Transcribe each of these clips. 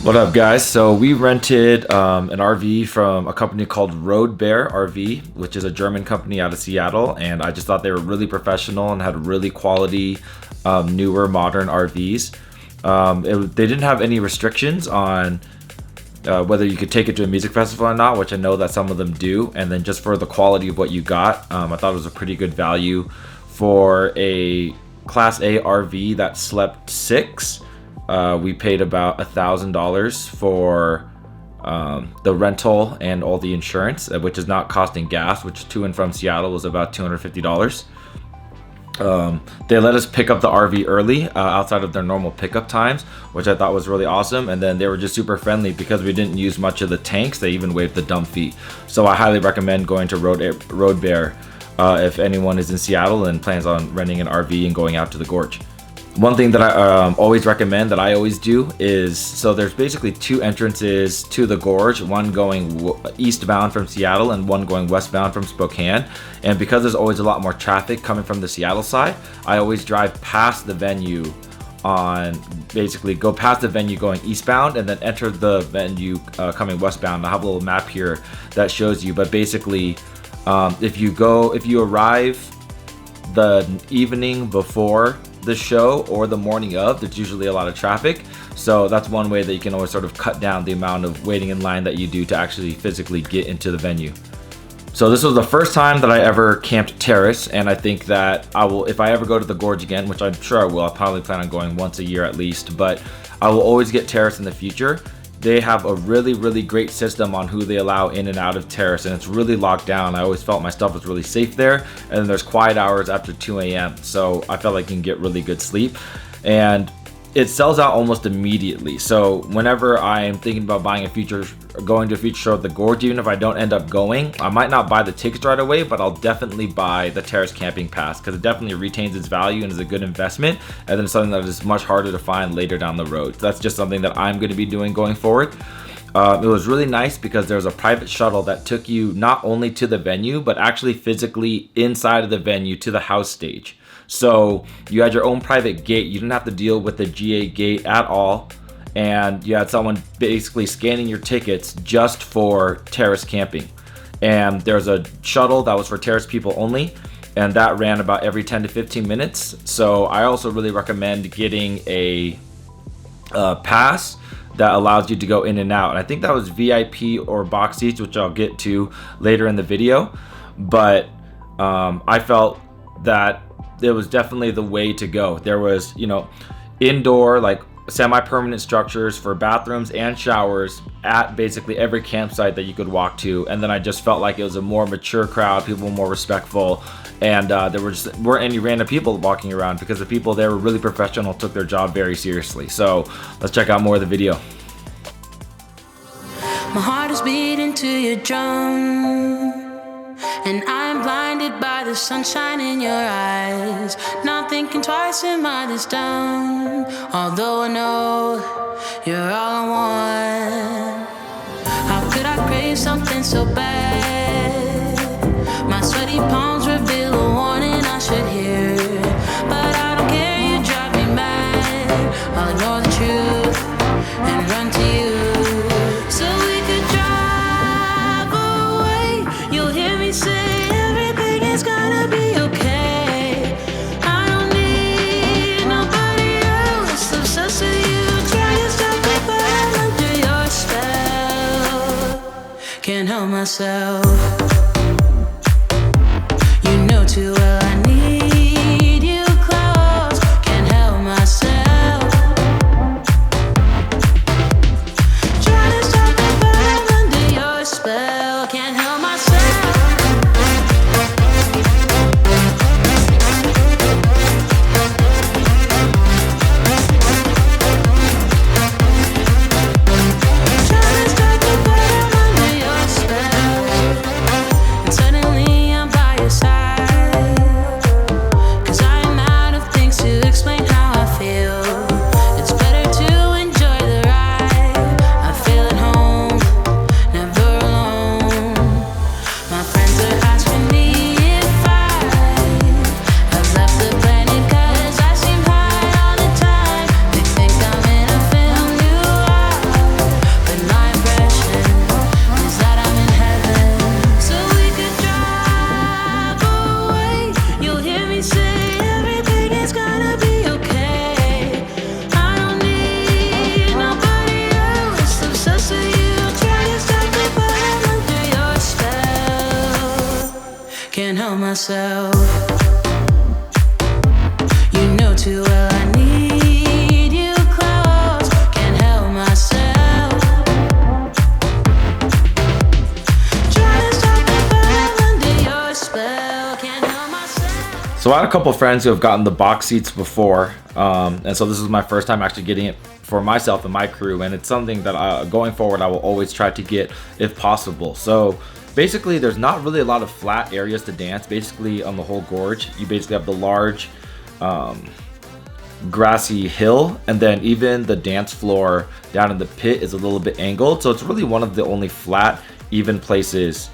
What up, guys? So we rented an RV from a company called Road Bear RV, which is a German company out of Seattle, and I just thought they were really professional and had really quality, newer, modern RVs. They didn't have any restrictions on whether you could take it to a music festival or not, which I know that some of them do. And then just for the quality of what you got, I thought it was a pretty good value for a Class A RV that slept six. We paid about $1,000 for the rental and all the insurance, which is not costing gas, which to and from Seattle was about $250. They let us pick up the RV early, outside of their normal pickup times, which I thought was really awesome. And then they were just super friendly because we didn't use much of the tanks. They even waived the dump fee. So I highly recommend going to Road Bear if anyone is in Seattle and plans on renting an RV and going out to the Gorge. One thing that I always recommend, that I always do, is so there's basically two entrances to the Gorge, one going eastbound from Seattle and one going westbound from Spokane. And because there's always a lot more traffic coming from the Seattle side, I always drive past the venue go past the venue going eastbound and then enter the venue coming westbound. I have a little map here that shows you, but basically if you arrive the evening before the show or the morning of, there's usually a lot of traffic. So that's one way that you can always sort of cut down the amount of waiting in line that you do to actually physically get into the venue. So this was the first time that I ever camped Terrace, and I think that I will, if I ever go to the Gorge again, which I'm sure I will, I'll probably plan on going once a year at least, but I will always get Terrace in the future. They have a really, really great system on who they allow in and out of Terrace, and it's really locked down. I always felt my stuff was really safe there, and then there's quiet hours after 2 a.m. So I felt like you can get really good sleep, and it sells out almost immediately. So whenever I'm thinking about going to a future show at the Gorge, even if I don't end up going, I might not buy the tickets right away, but I'll definitely buy the Terrace Camping Pass because it definitely retains its value and is a good investment, and then it's something that is much harder to find later down the road. So that's just something that I'm going to be doing going forward. It was really nice because there was a private shuttle that took you not only to the venue, but actually physically inside of the venue to the house stage. So you had your own private gate. You didn't have to deal with the GA gate at all. And you had someone basically scanning your tickets just for Terrace Camping. And there's a shuttle that was for Terrace people only, and that ran about every 10 to 15 minutes. So I also really recommend getting a pass that allows you to go in and out. And I think that was VIP or box seats, which I'll get to later in the video. But I felt that it was definitely the way to go. There was, indoor, like semi-permanent structures for bathrooms and showers at basically every campsite that you could walk to. And then I just felt like it was a more mature crowd. People were more respectful, and there weren't any random people walking around because the people there were really professional, took their job very seriously. So let's check out more of the video. My heart is beating to your drum, and I'm blinded by the sunshine in your eyes. Not thinking twice, and mind is down. Although I know you're all I want. How could I crave something so bad? My sweaty palms reveal a warning I should hear. But I don't care, you drive me mad. I'll ignore the truth and run to you. So we could drive away. You'll hear me say everything is gonna be okay. I don't need nobody else. Obsessed with you, trying to stop me, but I'm under your spell. Can't help myself. You know too well I need you close. Can't help myself. Trying to stop me, but I'm under your spell. Can't help myself. Trying to stop me, but I'm under your spell. myself. You know too well I need you close. Can't help myself. Trying to stop the fall under your spell. Can't help myself. So I had a couple friends who have gotten the box seats before, and so this is my first time actually getting it for myself and my crew, and it's something that going forward I will always try to get if possible. So basically there's not really a lot of flat areas to dance. Basically on the whole gorge you basically have the large grassy hill, and then even the dance floor down in the pit is a little bit angled, so it's really one of the only flat even places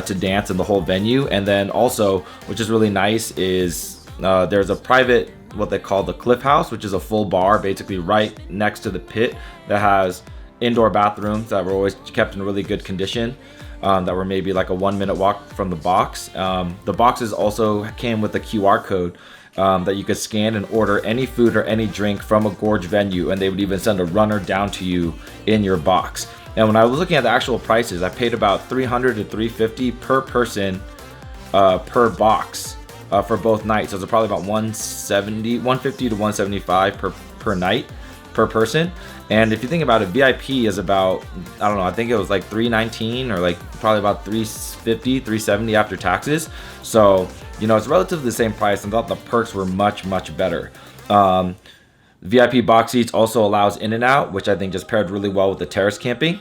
to dance in the whole venue. And then also, which is really nice, is there's a private, what they call the cliff house, which is a full bar basically right next to the pit that has indoor bathrooms that were always kept in really good condition, that were maybe like a 1-minute walk from the box. The boxes also came with a QR code that you could scan and order any food or any drink from a Gorge venue, and they would even send a runner down to you in your box. And when I was looking at the actual prices, I paid about $300 to $350 per person per box for both nights. So it's probably about $150 to $175 per night per person. And if you think about it, VIP is about, I don't know, I think it was like $319 or like probably about $350, $370 after taxes. So, you know, it's relatively the same price, and I thought the perks were much better. VIP box seats also allows in and out, which I think just paired really well with the Terrace Camping.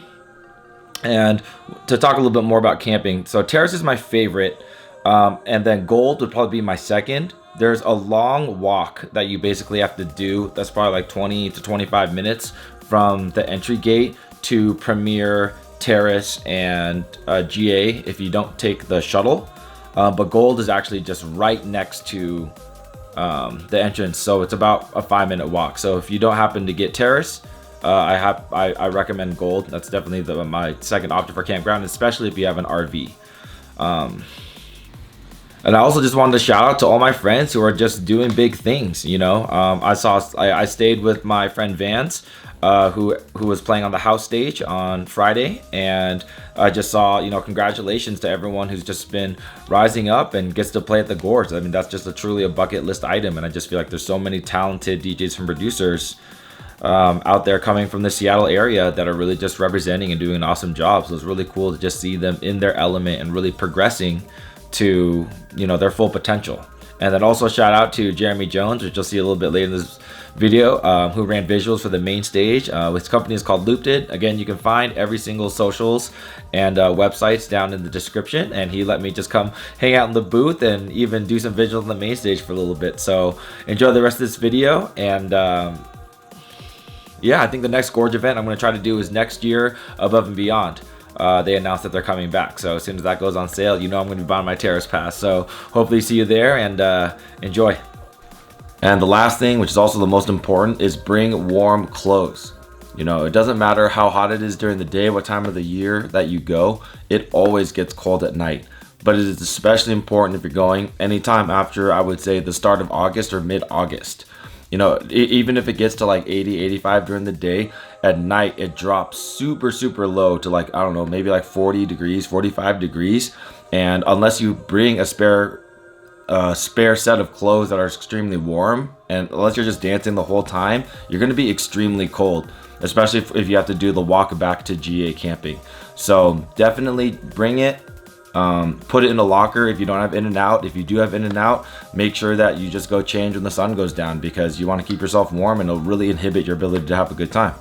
And to talk a little bit more about camping, so Terrace is my favorite, and then Gold would probably be my second. There's a long walk that you basically have to do that's probably like 20 to 25 minutes from the entry gate to Premier, Terrace, and GA if you don't take the shuttle. But Gold is actually just right next to the entrance, so it's about a 5-minute walk. So if you don't happen to get Terrace, I recommend Gold. That's definitely my second option for campground, especially if you have an RV. And I also just wanted to shout out to all my friends who are just doing big things. You know, I stayed with my friend Vance, who was playing on the house stage on Friday, and I just saw, you know, congratulations to everyone who's just been rising up and gets to play at the Gorge. I mean, that's just truly a bucket list item, and I just feel like there's so many talented DJs and producers out there coming from the Seattle area that are really just representing and doing an awesome job. So it's really cool to just see them in their element and really progressing to, you know, their full potential. And then also shout out to Jeremy Jones, which you'll see a little bit later in this video, who ran visuals for the main stage. His company is called Looped It. Again, you can find every single socials and websites down in the description, and he let me just come hang out in the booth and even do some visuals on the main stage for a little bit. So enjoy the rest of this video, and yeah, I think the next Gorge event I'm going to try to do is next year, Above and Beyond. They announced that they're coming back, so as soon as that goes on sale, you know I'm going to be buying my Terrace Pass. So hopefully see you there, and enjoy. And the last thing, which is also the most important, is bring warm clothes. You know, it doesn't matter how hot it is during the day, what time of the year that you go, it always gets cold at night. But it is especially important if you're going anytime after, I would say, the start of August or mid-August. You know, even if it gets to like 80, 85 during the day, at night it drops super low to like, I don't know, maybe like 40 degrees, 45 degrees. And unless you bring a spare set of clothes that are extremely warm, and unless you're just dancing the whole time, you're going to be extremely cold, especially if you have to do the walk back to GA camping. So definitely bring it. Put it in a locker if you don't have in and out. If you do have in and out, make sure that you just go change when the sun goes down, because you want to keep yourself warm, and it'll really inhibit your ability to have a good time.